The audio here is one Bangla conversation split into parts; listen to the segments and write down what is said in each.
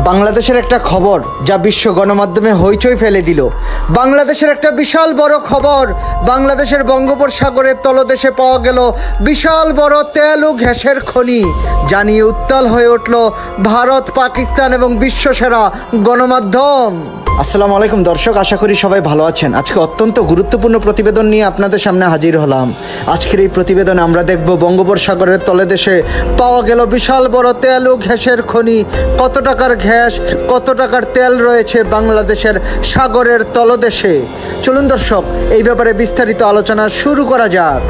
বাংলাদেশের একটা খবর যা বিশ্ব গণমাধ্যমে হইচই ফেলে দিল। বাংলাদেশের একটা বিশাল বড় খবর, বাংলাদেশের বঙ্গোপসাগরের তলদেশে পাওয়া গেল বিশাল বড় তেল ও গ্যাসের খনি, যা নিয়ে উত্তাল হয়ে উঠল ভারত, পাকিস্তান এবং বিশ্বসেরা গণমাধ্যম। আসসালামু আলাইকুম দর্শক, আশা করি সবাই ভালো আছেন। আজকে অত্যন্ত গুরুত্বপূর্ণ প্রতিবেদন নিয়ে আপনাদের সামনে হাজির হলাম। আজকের এই প্রতিবেদনে আমরা দেখব বঙ্গোপসাগরের তলদেশে পাওয়া গেল বিশাল বড় তেল ও গ্যাসের খনি। কত টাকার গ্যাস, কত টাকার তেল রয়েছে বাংলাদেশের সাগরের তলদেশে। চলুন দর্শক, এই ব্যাপারে বিস্তারিত আলোচনা শুরু করা যাক।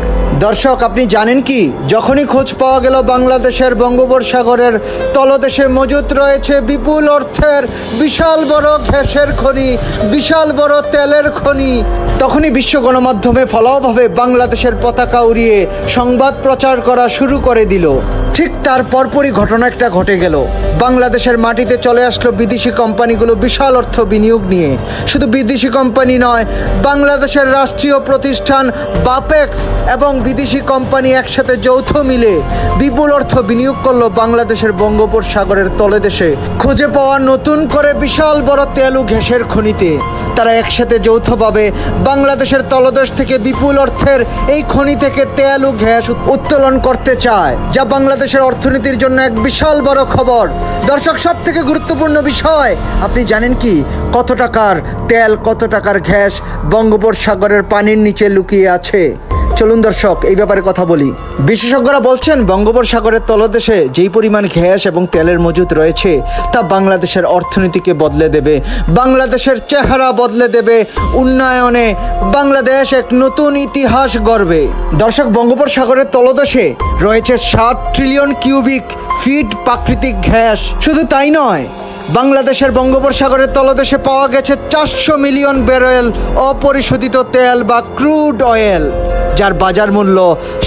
দর্শক, আপনি জানেন কি, যখনই খোঁজ পাওয়া গেল বাংলাদেশের বঙ্গোপসাগরের তলদেশে মজুত রয়েছে বিপুল অর্থের বিশাল বড় গ্যাসের খনি, বিশাল বড় তেলের খনি, তখনই বিশ্ব গণমাধ্যমে ফলাওভাবে বাংলাদেশের পতাকা উড়িয়ে সংবাদ প্রচার করা শুরু করে দিল। ঠিক তার পরপরই ঘটনা একটা ঘটে গেল। বাংলাদেশের মাটিতে চলে আসলো বিদেশি কোম্পানিগুলো বিশাল অর্থ বিনিয়োগ নিয়ে। শুধু বিদেশি কোম্পানি নয়, বাংলাদেশের রাষ্ট্রীয় প্রতিষ্ঠান বাপেক্স এবং বিদেশি কোম্পানি একসাথে যৌথ মিলে বিপুল অর্থ বিনিয়োগ করলো বাংলাদেশের বঙ্গোপসাগরের তলদেশে খুঁজে পাওয়া নতুন করে বিশাল বড় তেল ও গ্যাসের খনিতে। তারা একসাথে যৌথভাবে বাংলাদেশের তলদেশ থেকে বিপুল অর্থের এই খনি থেকে তেল ও গ্যাস উত্তোলন করতে চায়, যা বাংলাদেশের অর্থনীতির জন্য এক বিশাল বড় খবর। দর্শক, সব থেকে গুরুত্বপূর্ণ বিষয়, আপনি জানেন কি, কত টাকার তেল, কত টাকার গ্যাস বঙ্গোপসাগরের পানির নিচে লুকিয়ে আছে? চলুন দর্শক, এই ব্যাপারে কথা বলি। বিশেষজ্ঞরা বলছেন বঙ্গোপসাগরের তলদেশে যেই পরিমাণ গ্যাস এবং তেলের মজুদ রয়েছে তা বাংলাদেশের অর্থনীতিকে বদলে দেবে, বাংলাদেশের চেহারা বদলে দেবে, উন্নয়নে বাংলাদেশ এক নতুন ইতিহাস গড়বে। দর্শক, বঙ্গোপসাগরের তলদেশে রয়েছে 60 ট্রিলিয়ন কিউবিক ফিট প্রাকৃতিক গ্যাস। শুধু তাই নয়, বাংলাদেশের বঙ্গোপসাগরের তলদেশে পাওয়া গেছে 400 মিলিয়ন ব্যারেল অপরিশোধিত তেল বা ক্রুড অয়েল, যার বাজার মূল্য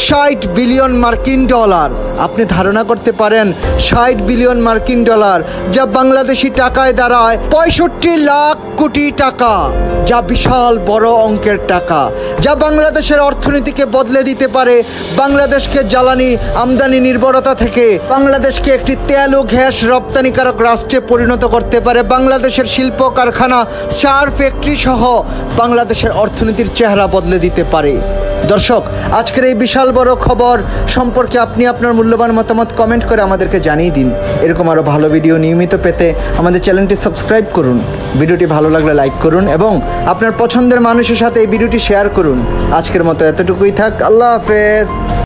60 বিলিয়ন মার্কিন ডলার। আপনি ধারণা করতে পারেন 60 বিলিয়ন মার্কিন ডলার, যা বাংলাদেশি টাকায় দাঁড়ায় 65 লাখ কোটি টাকা, যা বিশাল বড় অঙ্কের টাকা, যা বাংলাদেশের অর্থনীতিকে বদলে দিতে পারে। বাংলাদেশকে জ্বালানি আমদানি নির্ভরতা থেকে বাংলাদেশকে একটি তেল ও গ্যাস রপ্তানিকারক রাষ্ট্রে পরিণত করতে পারে। বাংলাদেশের শিল্প কারখানা, সার ফ্যাক্টরি সহ বাংলাদেশের অর্থনীতির চেহারা বদলে দিতে পারে। দর্শক, আজকের এই বিশাল বড় খবর সম্পর্কে আপনি আপনার মূল্যবান মতামত কমেন্ট করে আমাদেরকে জানিয়ে দিন। এরকম আরও ভালো ভিডিও নিয়মিত পেতে আমাদের চ্যানেলটি সাবস্ক্রাইব করুন। ভিডিওটি ভালো লাগলে লাইক করুন এবং আপনার পছন্দের মানুষের সাথে এই ভিডিওটি শেয়ার করুন। আজকের মতো এতটুকুই থাক। আল্লাহ হাফেজ।